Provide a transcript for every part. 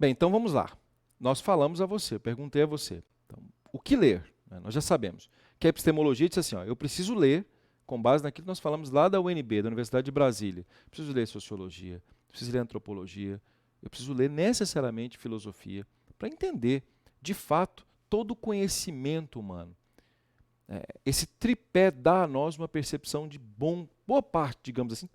Bem, então vamos lá. Nós falamos a você, eu perguntei a você. Então, o que ler? Nós já sabemos que a epistemologia diz assim, ó, eu preciso ler, com base naquilo que nós falamos lá da UNB, da Universidade de Brasília. Eu preciso ler sociologia, eu preciso ler antropologia, eu preciso ler necessariamente filosofia, para entender, de fato, todo o conhecimento humano. Esse tripé dá a nós uma percepção de boa parte, digamos assim,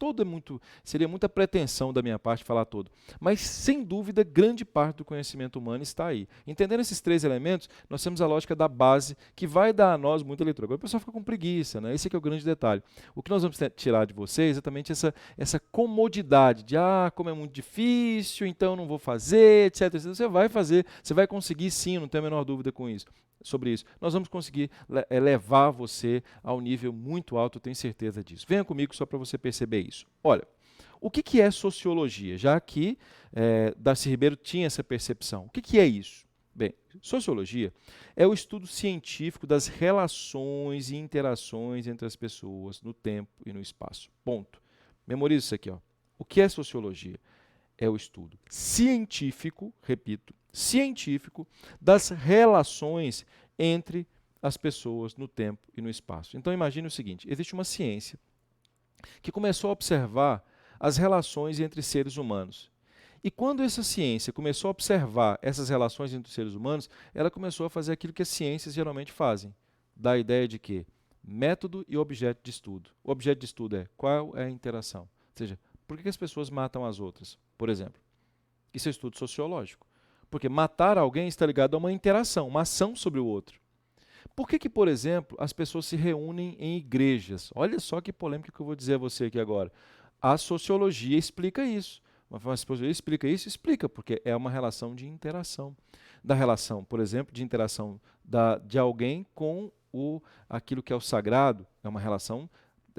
seria muita pretensão da minha parte falar todo, mas sem dúvida grande parte do conhecimento humano está aí. Entendendo esses três elementos, nós temos a lógica da base que vai dar a nós muita leitura. Agora o pessoal fica com preguiça, né? Esse aqui é o grande detalhe. O que nós vamos tirar de vocês é exatamente essa comodidade de, como é muito difícil, então eu não vou fazer, etc. Você vai fazer, você vai conseguir sim, não tenho a menor dúvida sobre isso. Nós vamos conseguir levar você ao nível muito alto, eu tenho certeza disso. Venha comigo só para você perceber isso. Olha, o que é sociologia? Já que Darcy Ribeiro tinha essa percepção. O que é isso? Bem, sociologia é o estudo científico das relações e interações entre as pessoas no tempo e no espaço. Ponto. Memorize isso aqui. Ó. O que é sociologia? É o estudo científico, repito, científico das relações entre as pessoas no tempo e no espaço. Então imagine o seguinte, existe uma ciência que começou a observar as relações entre seres humanos. E quando essa ciência começou a observar essas relações entre os seres humanos, ela começou a fazer aquilo que as ciências geralmente fazem, da ideia de que método e objeto de estudo. O objeto de estudo é qual é a interação, ou seja, por que as pessoas matam as outras, por exemplo? Isso é estudo sociológico. Porque matar alguém está ligado a uma interação, uma ação sobre o outro. Por que, por exemplo, as pessoas se reúnem em igrejas? Olha só que polêmica que eu vou dizer a você aqui agora. A sociologia explica isso. A sociologia explica isso? Explica, porque é uma relação de interação. Da relação, por exemplo, de interação de alguém com aquilo que é o sagrado, é uma relação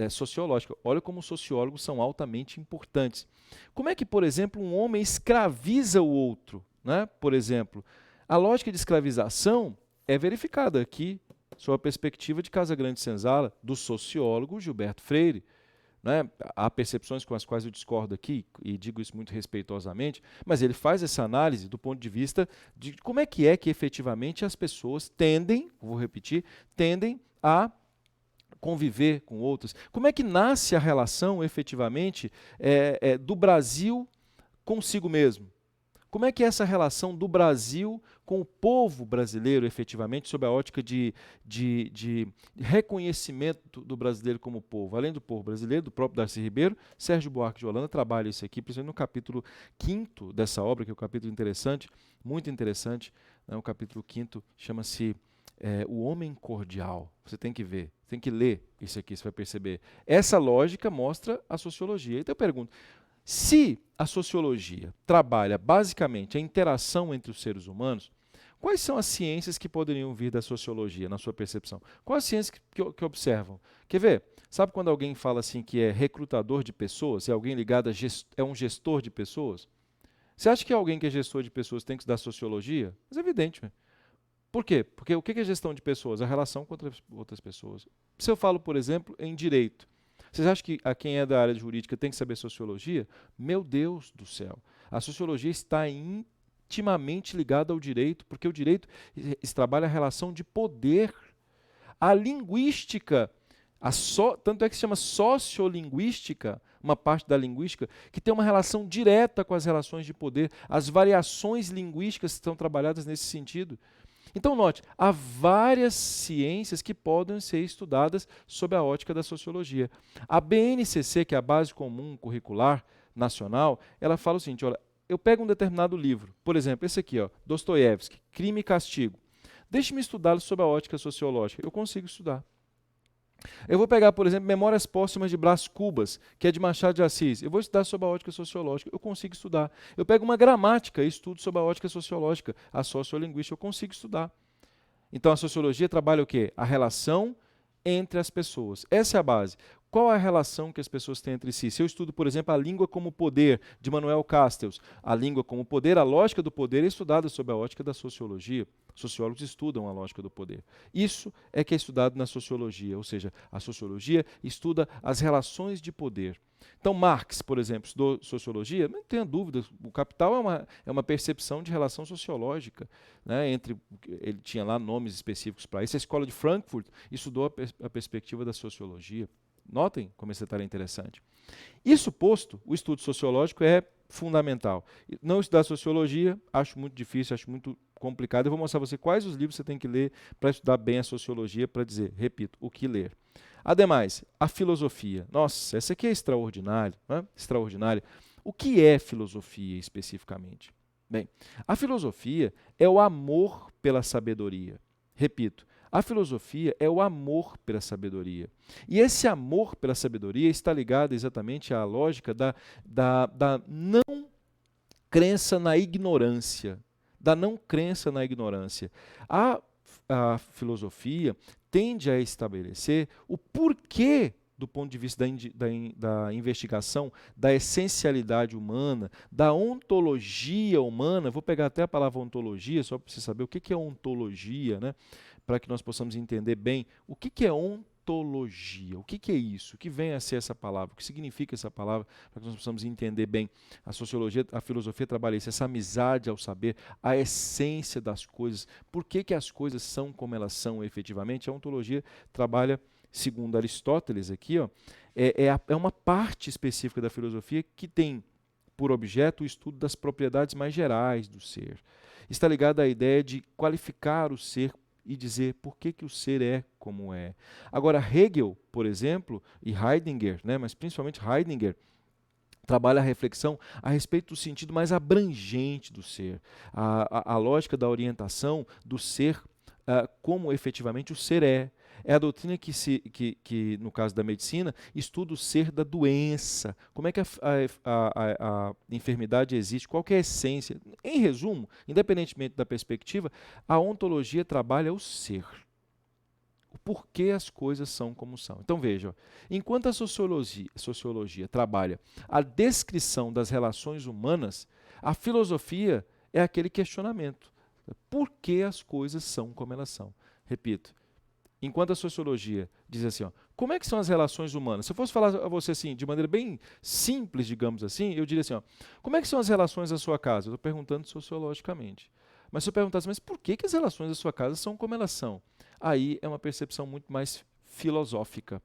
sociológica. Olha como os sociólogos são altamente importantes. Como é que, por exemplo, um homem escraviza o outro? Né? Por exemplo, a lógica de escravização é verificada aqui, sob a perspectiva de Casagrande Senzala, do sociólogo Gilberto Freire. Né? Há percepções com as quais eu discordo aqui, e digo isso muito respeitosamente, mas ele faz essa análise do ponto de vista de como é que efetivamente as pessoas tendem, vou repetir, tendem a conviver com outras. Como é que nasce a relação, efetivamente, do Brasil consigo mesmo? Como é que é essa relação do Brasil com o povo brasileiro, efetivamente, sob a ótica de reconhecimento do brasileiro como povo? Além do povo brasileiro, do próprio Darcy Ribeiro, Sérgio Buarque de Holanda trabalha isso aqui, principalmente no capítulo 5º dessa obra, que é um capítulo interessante, muito interessante. Né? O capítulo 5º chama-se O Homem Cordial. Você tem que ver, tem que ler isso aqui, você vai perceber. Essa lógica mostra a sociologia. Então eu pergunto, se a sociologia trabalha basicamente a interação entre os seres humanos, quais são as ciências que poderiam vir da sociologia, na sua percepção? Quais as ciências que observam? Quer ver? Sabe quando alguém fala assim que é recrutador de pessoas, é alguém ligado é um gestor de pessoas? Você acha que alguém que é gestor de pessoas tem que estudar sociologia? Mas é evidente. Por quê? Porque o que é gestão de pessoas? A relação com outras pessoas. Se eu falo, por exemplo, em direito, vocês acham que quem é da área jurídica tem que saber sociologia? Meu Deus do céu! A sociologia está intimamente ligada ao direito, porque o direito trabalha a relação de poder. A linguística, tanto é que se chama sociolinguística, uma parte da linguística, que tem uma relação direta com as relações de poder. As variações linguísticas estão trabalhadas nesse sentido. Então, note, há várias ciências que podem ser estudadas sob a ótica da sociologia. A BNCC, que é a Base Comum Curricular Nacional, ela fala o seguinte, olha, eu pego um determinado livro, por exemplo, esse aqui, ó, Dostoiévski, Crime e Castigo. Deixe-me estudá-lo sob a ótica sociológica. Eu consigo estudar. Eu vou pegar, por exemplo, Memórias Póstumas de Brás Cubas, que é de Machado de Assis. Eu vou estudar sob a ótica sociológica. Eu consigo estudar. Eu pego uma gramática e estudo sob a ótica sociológica. A sociolinguística eu consigo estudar. Então a sociologia trabalha o quê? A relação entre as pessoas. Essa é a base. Qual a relação que as pessoas têm entre si? Se eu estudo, por exemplo, a língua como poder, de Manuel Castells, a língua como poder, a lógica do poder é estudada sob a ótica da sociologia. Sociólogos estudam a lógica do poder. Isso é que é estudado na sociologia, ou seja, a sociologia estuda as relações de poder. Então, Marx, por exemplo, estudou sociologia, não tenha dúvida, o Capital é uma percepção de relação sociológica, né, ele tinha lá nomes específicos para isso. A Escola de Frankfurt estudou a perspectiva da sociologia. Notem como esse detalhe é interessante. Isso posto, o estudo sociológico é fundamental. Não estudar sociologia, acho muito difícil, acho muito complicado. Eu vou mostrar a você quais os livros você tem que ler para estudar bem a sociologia, para dizer, repito, o que ler. Ademais, a filosofia. Nossa, essa aqui é extraordinária, né? Extraordinária. O que é filosofia especificamente? Bem, a filosofia é o amor pela sabedoria. Repito, a filosofia é o amor pela sabedoria. E esse amor pela sabedoria está ligado exatamente à lógica da não crença na ignorância. Da não crença na ignorância. A filosofia tende a estabelecer o porquê, do ponto de vista da investigação, da essencialidade humana, da ontologia humana. Vou pegar até a palavra ontologia, só para você saber o que é ontologia, né? Para que nós possamos entender bem o que é ontologia, o que é isso, o que vem a ser essa palavra, o que significa essa palavra, para que nós possamos entender bem. A sociologia, a filosofia trabalha isso, essa amizade ao saber, a essência das coisas, por que as coisas são como elas são efetivamente. A ontologia trabalha, segundo Aristóteles aqui, ó, é uma parte específica da filosofia que tem por objeto o estudo das propriedades mais gerais do ser. Está ligada à ideia de qualificar o ser e dizer por que o ser é como é. Agora, Hegel, por exemplo, e Heidegger, né, mas principalmente Heidegger, trabalha a reflexão a respeito do sentido mais abrangente do ser, a lógica da orientação do ser como efetivamente o ser é. É a doutrina que, no caso da medicina, estuda o ser da doença, como é que a enfermidade existe, qual que é a essência. Em resumo, independentemente da perspectiva, a ontologia trabalha o ser, o porquê as coisas são como são. Então veja, ó, enquanto a sociologia trabalha a descrição das relações humanas, a filosofia é aquele questionamento. Por que as coisas são como elas são? Repito, enquanto a sociologia diz assim, ó, como é que são as relações humanas? Se eu fosse falar a você assim, de maneira bem simples, digamos assim, eu diria assim, ó, como é que são as relações da sua casa? Eu estou perguntando sociologicamente. Mas se eu perguntasse, mas por que as relações da sua casa são como elas são? Aí é uma percepção muito mais filosófica.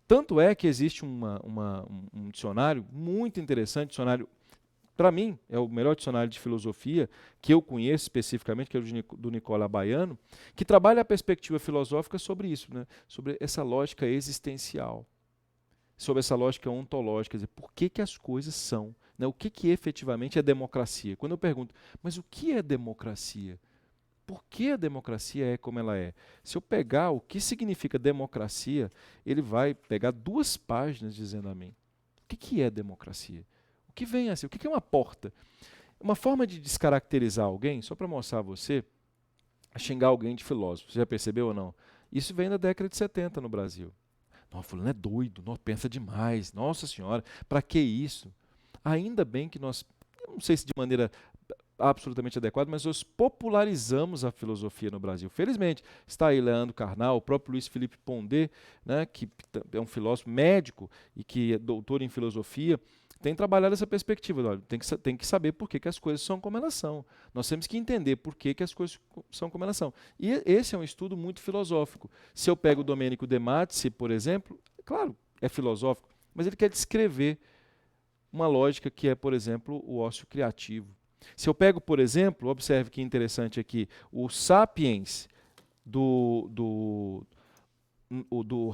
Tanto é que existe um dicionário muito interessante, dicionário, para mim, é o melhor dicionário de filosofia que eu conheço especificamente, que é o do Nicola Baiano, que trabalha a perspectiva filosófica sobre isso, né? Sobre essa lógica existencial, sobre essa lógica ontológica, quer dizer, por que as coisas são, né? O que efetivamente é democracia? Quando eu pergunto, mas o que é democracia? Por que a democracia é como ela é? Se eu pegar o que significa democracia, ele vai pegar 2 páginas dizendo a mim. O que é democracia? O que vem assim? O que é uma porta? Uma forma de descaracterizar alguém, só para mostrar a você, é xingar alguém de filósofo. Você já percebeu ou não? Isso vem da década de 70 no Brasil. Não, fulano é doido, não, pensa demais. Nossa senhora, para que isso? Ainda bem que nós, eu não sei se de maneira absolutamente adequada, mas nós popularizamos a filosofia no Brasil. Felizmente, está aí Leandro Carnal, o próprio Luiz Felipe Pondé, né, que é um filósofo médico e que é doutor em filosofia, tem trabalhado essa perspectiva. Olha, tem que saber por que as coisas são como elas são. Nós temos que entender por que as coisas são como elas são. E esse é um estudo muito filosófico. Se eu pego o Domênico De Matzi, por exemplo, claro, é filosófico, mas ele quer descrever uma lógica que é, por exemplo, o ócio criativo. Se eu pego, por exemplo, observe que interessante aqui, o Sapiens do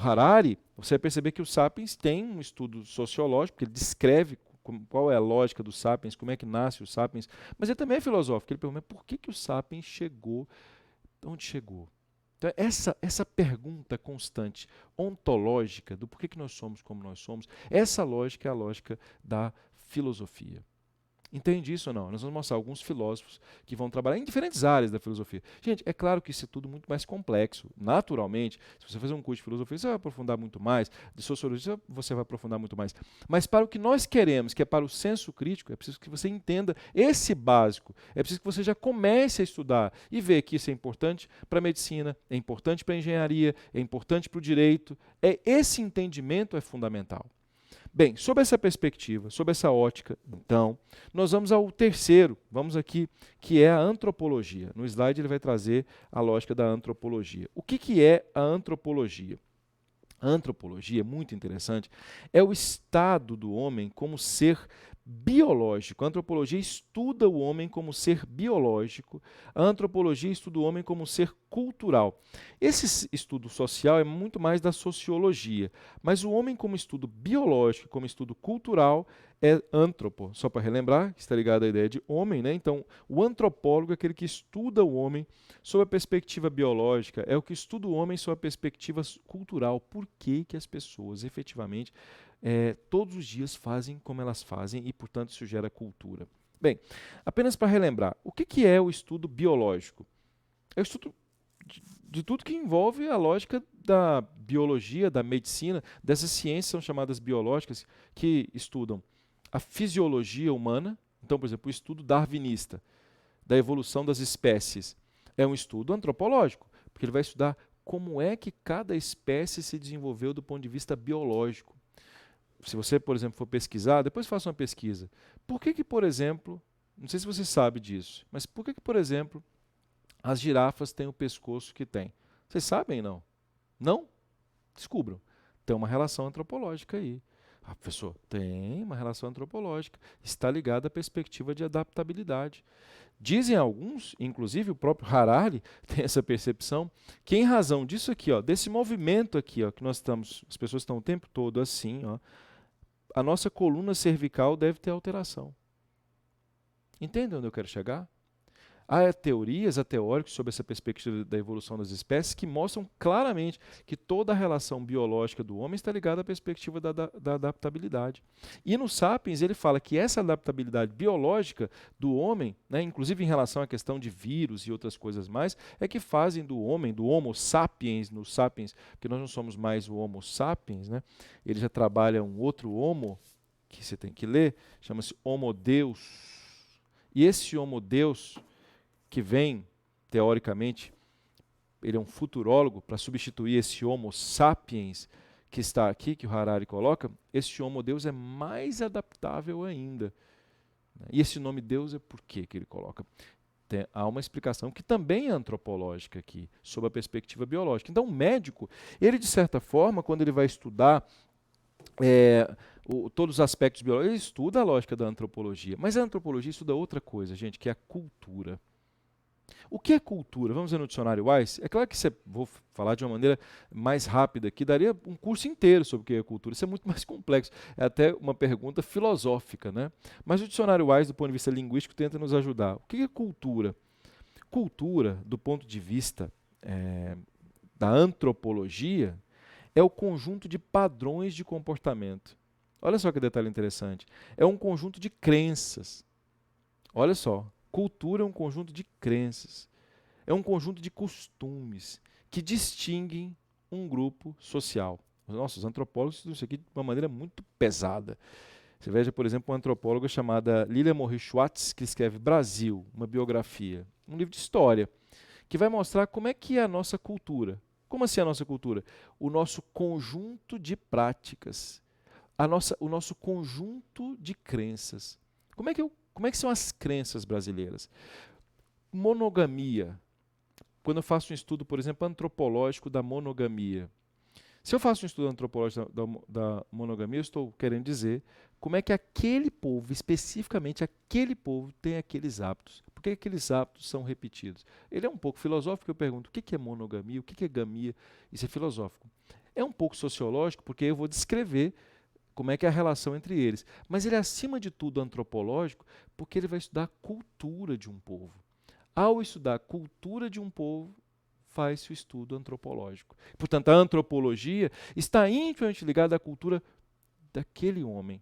Harari, você vai perceber que o Sapiens tem um estudo sociológico, que ele descreve qual é a lógica do Sapiens, como é que nasce o Sapiens, mas ele também é filosófico, ele pergunta, por que o Sapiens chegou onde chegou? Então, essa pergunta constante, ontológica, do porquê que nós somos como nós somos, essa lógica é a lógica da filosofia. Entende isso ou não? Nós vamos mostrar alguns filósofos que vão trabalhar em diferentes áreas da filosofia. Gente, é claro que isso é tudo muito mais complexo. Naturalmente, se você fazer um curso de filosofia, você vai aprofundar muito mais. De sociologia, você vai aprofundar muito mais. Mas para o que nós queremos, que é para o senso crítico, é preciso que você entenda esse básico. É preciso que você já comece a estudar e ver que isso é importante para a medicina, é importante para a engenharia, é importante para o direito. Esse entendimento é fundamental. Bem, sob essa perspectiva, sob essa ótica, então, nós vamos ao terceiro, vamos aqui, que é a antropologia. No slide ele vai trazer a lógica da antropologia. O que é a antropologia? A antropologia, é muito interessante, é o estado do homem como ser biológico. A antropologia estuda o homem como ser biológico, a antropologia estuda o homem como ser cultural. Esse estudo social é muito mais da sociologia, mas o homem como estudo biológico, como estudo cultural, é antropo. Só para relembrar, que está ligado à ideia de homem, né? Então, o antropólogo é aquele que estuda o homem sob a perspectiva biológica, é o que estuda o homem sob a perspectiva cultural. Por que que as pessoas, efetivamente, todos os dias fazem como elas fazem e, portanto, isso gera cultura? Bem, apenas para relembrar, o que é o estudo biológico? É o estudo de tudo que envolve a lógica da biologia, da medicina, dessas ciências são chamadas biológicas, que estudam a fisiologia humana. Então, por exemplo, o estudo darwinista da evolução das espécies é um estudo antropológico, porque ele vai estudar como é que cada espécie se desenvolveu do ponto de vista biológico. Se você, por exemplo, for pesquisar, depois faça uma pesquisa. Por que, por exemplo, não sei se você sabe disso, mas por que, por exemplo, as girafas têm o pescoço que têm? Vocês sabem, não? Não? Descubram. Tem uma relação antropológica aí. Ah, professor, tem uma relação antropológica. Está ligada à perspectiva de adaptabilidade. Dizem alguns, inclusive o próprio Harari tem essa percepção, que em razão disso aqui, ó, desse movimento aqui, ó, que nós estamos, as pessoas estão o tempo todo assim, ó, a nossa coluna cervical deve ter alteração. Entende onde eu quero chegar? Há teorias, há teóricos sobre essa perspectiva da evolução das espécies que mostram claramente que toda a relação biológica do homem está ligada à perspectiva da adaptabilidade. E no Sapiens ele fala que essa adaptabilidade biológica do homem, né, inclusive em relação à questão de vírus e outras coisas mais, é que fazem do homem, do Homo sapiens, no Sapiens, porque nós não somos mais o Homo sapiens, né, ele já trabalha um outro Homo, que você tem que ler, chama-se Homo Deus. E esse Homo Deus, que vem, teoricamente, ele é um futurólogo para substituir esse Homo sapiens que está aqui, que o Harari coloca, esse Homo Deus é mais adaptável ainda. E esse nome Deus é por quê que ele coloca? Há uma explicação que também é antropológica aqui, sob a perspectiva biológica. Então, o médico, ele de certa forma, quando ele vai estudar todos os aspectos biológicos, ele estuda a lógica da antropologia. Mas a antropologia estuda outra coisa, gente, que é a cultura. O que é cultura? Vamos ver no dicionário Wise? É claro que vou falar de uma maneira mais rápida aqui, daria um curso inteiro sobre o que é cultura. Isso é muito mais complexo. É até uma pergunta filosófica, né? Mas o dicionário Wise, do ponto de vista linguístico, tenta nos ajudar. O que é cultura? Cultura, do ponto de vista da antropologia, é o conjunto de padrões de comportamento. Olha só que detalhe interessante. É um conjunto de crenças. Olha só. Cultura é um conjunto de crenças, é um conjunto de costumes que distinguem um grupo social. Os antropólogos estudam isso aqui de uma maneira muito pesada. Você veja, por exemplo, uma antropóloga chamada Lilia Morris Schwartz, que escreve Brasil, uma biografia, um livro de história, que vai mostrar como é que é a nossa cultura. Como assim a nossa cultura? O nosso conjunto de práticas, o nosso conjunto de crenças. Como é que são as crenças brasileiras? Monogamia. Quando eu faço um estudo, por exemplo, antropológico da monogamia. Se eu faço um estudo antropológico da monogamia, eu estou querendo dizer como é que aquele povo, especificamente aquele povo, tem aqueles hábitos. Por que aqueles hábitos são repetidos? Ele é um pouco filosófico, eu pergunto, o que é monogamia, o que é gamia? Isso é filosófico. É um pouco sociológico, porque eu vou descrever como é que é a relação entre eles. Mas ele é, acima de tudo, antropológico, porque ele vai estudar a cultura de um povo. Ao estudar a cultura de um povo, faz-se o estudo antropológico. Portanto, a antropologia está intimamente ligada à cultura daquele homem.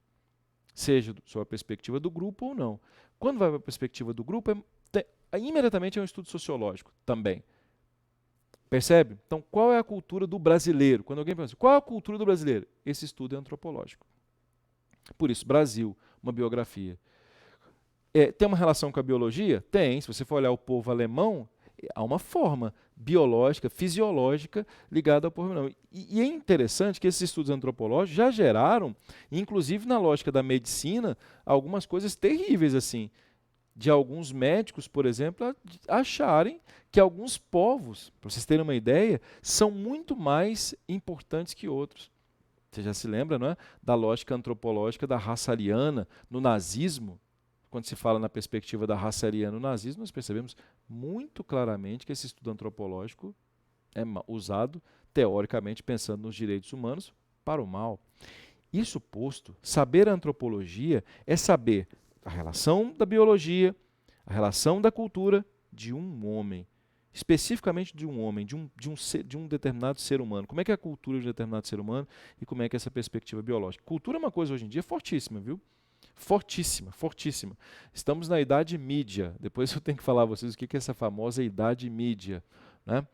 seja sob a perspectiva do grupo ou não. Quando vai para a perspectiva do grupo, imediatamente é um estudo sociológico também. Percebe? Então, qual é a cultura do brasileiro? Quando alguém pensa, qual é a cultura do brasileiro? Esse estudo é antropológico. Por isso, Brasil, uma biografia. Tem uma relação com a biologia? Tem. Se você for olhar o povo alemão, há uma forma biológica, fisiológica ligada ao povo alemão. E é interessante que esses estudos antropológicos já geraram, inclusive na lógica da medicina, algumas coisas terríveis assim. De alguns médicos, por exemplo, acharem que alguns povos, para vocês terem uma ideia, são muito mais importantes que outros. Você já se lembra, não é? Da lógica antropológica da raça ariana no nazismo. Quando se fala na perspectiva da raça ariana no nazismo, nós percebemos muito claramente que esse estudo antropológico é usado, teoricamente, pensando nos direitos humanos, para o mal. Isso posto, saber a antropologia é saber a relação da biologia, a relação da cultura de um homem, especificamente de um homem, de um determinado ser humano. Como é que é a cultura de um determinado ser humano e como é que é essa perspectiva biológica? Cultura é uma coisa hoje em dia fortíssima, viu? Fortíssima, fortíssima. Estamos na idade mídia. Depois eu tenho que falar a vocês o que é essa famosa idade mídia, né?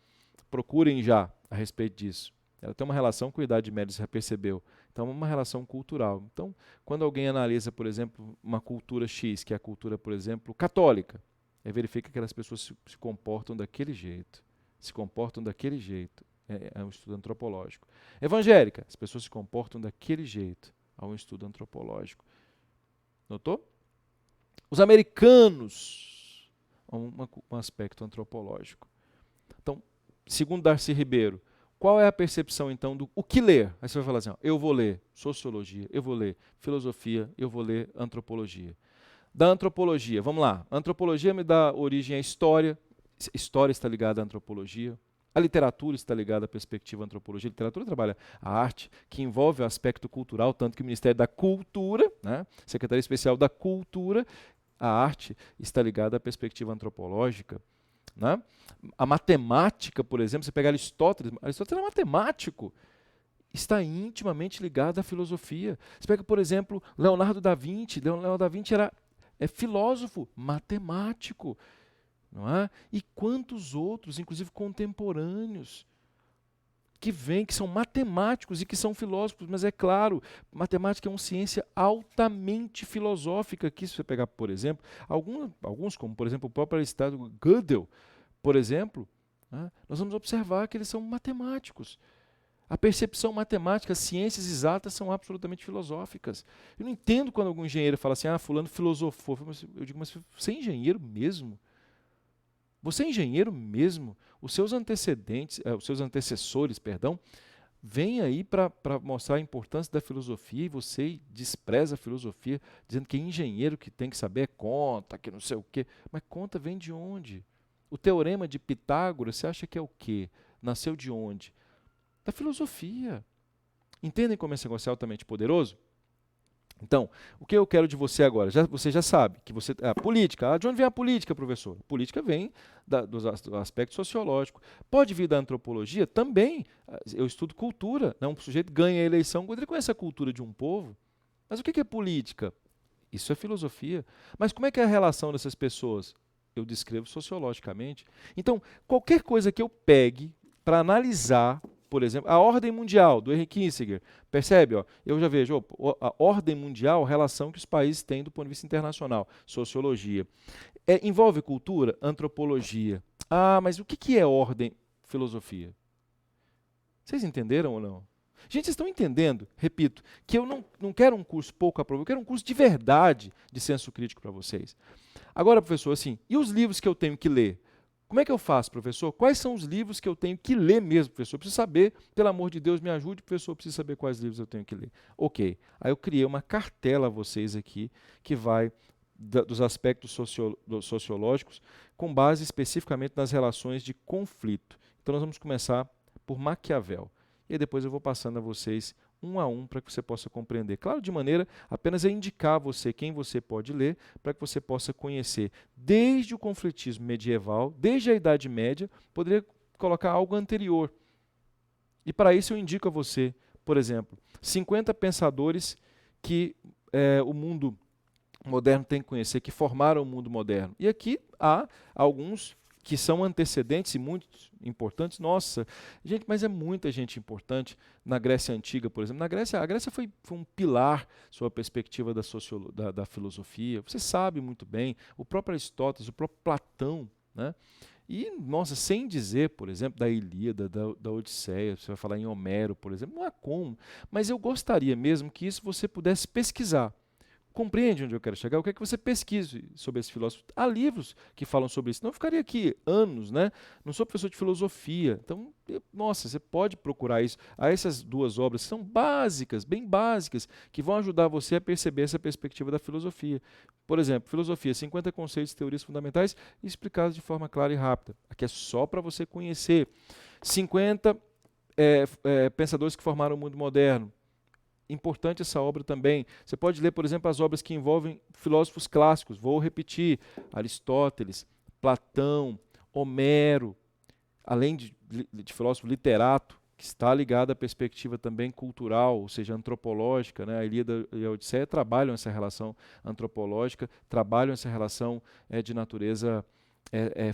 Procurem já a respeito disso. Ela tem uma relação com a idade média, você já percebeu. Então, é uma relação cultural. Então, quando alguém analisa, por exemplo, uma cultura X, que é a cultura, por exemplo, católica, verifica que aquelas pessoas se comportam daquele jeito. Se comportam daquele jeito. É um estudo antropológico. Evangélica, as pessoas se comportam daquele jeito. Há um estudo antropológico. Notou? Os americanos, um aspecto antropológico. Então, segundo Darcy Ribeiro, qual é a percepção, então, do o que ler? Aí você vai falar assim, ó, eu vou ler sociologia, eu vou ler filosofia, eu vou ler antropologia. Da antropologia, vamos lá. A antropologia me dá origem à história. História está ligada à antropologia. A literatura está ligada à perspectiva antropologia. A literatura trabalha a arte, que envolve o aspecto cultural, tanto que o Ministério da Cultura, né, Secretaria Especial da Cultura, a arte está ligada à perspectiva antropológica. Né? A matemática, por exemplo, você pega Aristóteles é matemático, está intimamente ligado à filosofia. Você pega, por exemplo, Leonardo da Vinci. Leonardo da Vinci era filósofo, matemático. Não é? E quantos outros, inclusive contemporâneos, que vêm, que são matemáticos e que são filósofos, mas é claro, matemática é uma ciência altamente filosófica. Aqui, se você pegar, por exemplo, alguns como, por exemplo, o próprio Aristóteles, Gödel, por exemplo, né, nós vamos observar que eles são matemáticos. A percepção matemática, as ciências exatas são absolutamente filosóficas. Eu não entendo quando algum engenheiro fala assim, fulano filosofou. Eu digo, mas você é engenheiro mesmo? Você é engenheiro mesmo? Os seus antecessores, vêm aí para mostrar a importância da filosofia e você despreza a filosofia, dizendo que é engenheiro que tem que saber conta, que não sei o quê. Mas conta vem de onde? O teorema de Pitágoras, você acha que é o quê? Nasceu de onde? Da filosofia. Entendem como esse negócio é altamente poderoso? Então, o que eu quero de você agora? Você já sabe que a política, de onde vem a política, professor? A política vem do aspecto sociológico. Pode vir da antropologia? Também. Eu estudo cultura. Né? Um sujeito ganha a eleição quando ele conhece a cultura de um povo. Mas o que é política? Isso é filosofia. Mas como é que é a relação dessas pessoas? Eu descrevo sociologicamente. Então, qualquer coisa que eu pegue para analisar, por exemplo, a ordem mundial do Henry Kissinger, percebe? Ó, eu já vejo a ordem mundial, a relação que os países têm do ponto de vista internacional, sociologia. Envolve cultura? Antropologia. Mas o que é ordem? Filosofia. Vocês entenderam ou não? Gente, vocês estão entendendo, repito, que eu não quero um curso pouco aprovado, eu quero um curso de verdade de senso crítico para vocês. Agora, professor, assim, e os livros que eu tenho que ler? Como é que eu faço, professor? Quais são os livros que eu tenho que ler mesmo, professor? Eu preciso saber, pelo amor de Deus, me ajude, professor, eu preciso saber quais livros eu tenho que ler. Ok, aí eu criei uma cartela a vocês aqui, que vai dos aspectos sociológicos, com base especificamente nas relações de conflito. Então nós vamos começar por Maquiavel. E aí depois eu vou passando a vocês um a um para que você possa compreender. Claro, de maneira apenas a indicar a você quem você pode ler, para que você possa conhecer desde o conflitismo medieval, desde a Idade Média, poderia colocar algo anterior. E para isso eu indico a você, por exemplo, 50 pensadores que o mundo moderno tem que conhecer, que formaram o mundo moderno? E aqui há alguns que são antecedentes e muito importantes. Nossa, gente, mas é muita gente importante na Grécia Antiga, por exemplo. A Grécia foi um pilar sob a perspectiva da filosofia. Você sabe muito bem, o próprio Aristóteles, o próprio Platão, né? E, nossa, sem dizer, por exemplo, da Ilíada, da Odisseia, você vai falar em Homero, por exemplo, não há como. Mas eu gostaria mesmo que isso você pudesse pesquisar. Compreende onde eu quero chegar? Eu quero que você pesquise sobre esse filósofo. Há livros que falam sobre isso. Não ficaria aqui anos, né? Não sou professor de filosofia. Então, nossa, você pode procurar isso. Há essas duas obras que são básicas, bem básicas, que vão ajudar você a perceber essa perspectiva da filosofia. Por exemplo, Filosofia, 50 conceitos e teorias fundamentais explicados de forma clara e rápida. Aqui é só para você conhecer. 50 pensadores que formaram o mundo moderno. Importante essa obra também. Você pode ler, por exemplo, as obras que envolvem filósofos clássicos. Vou repetir: Aristóteles, Platão, Homero, além de filósofo literato, que está ligado à perspectiva também cultural, ou seja, antropológica, né? A Ilíada e a Odisseia trabalham essa relação antropológica, trabalham essa relação de natureza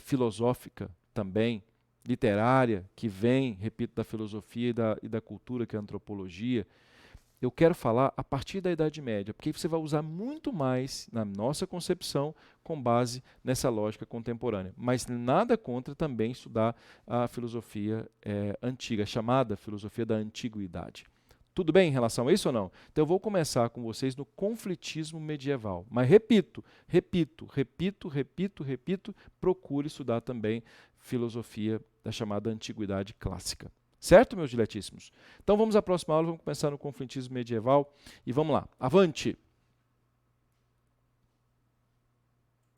filosófica também, literária, que vem, repito, da filosofia e da cultura, que é a antropologia. Eu quero falar a partir da Idade Média, porque você vai usar muito mais, na nossa concepção, com base nessa lógica contemporânea. Mas nada contra também estudar a filosofia antiga, chamada filosofia da antiguidade. Tudo bem em relação a isso ou não? Então eu vou começar com vocês no conflitismo medieval. Mas repito, procure estudar também filosofia da chamada antiguidade clássica. Certo, meus diletíssimos? Então vamos à próxima aula, vamos começar no conflitismo medieval e vamos lá. Avante!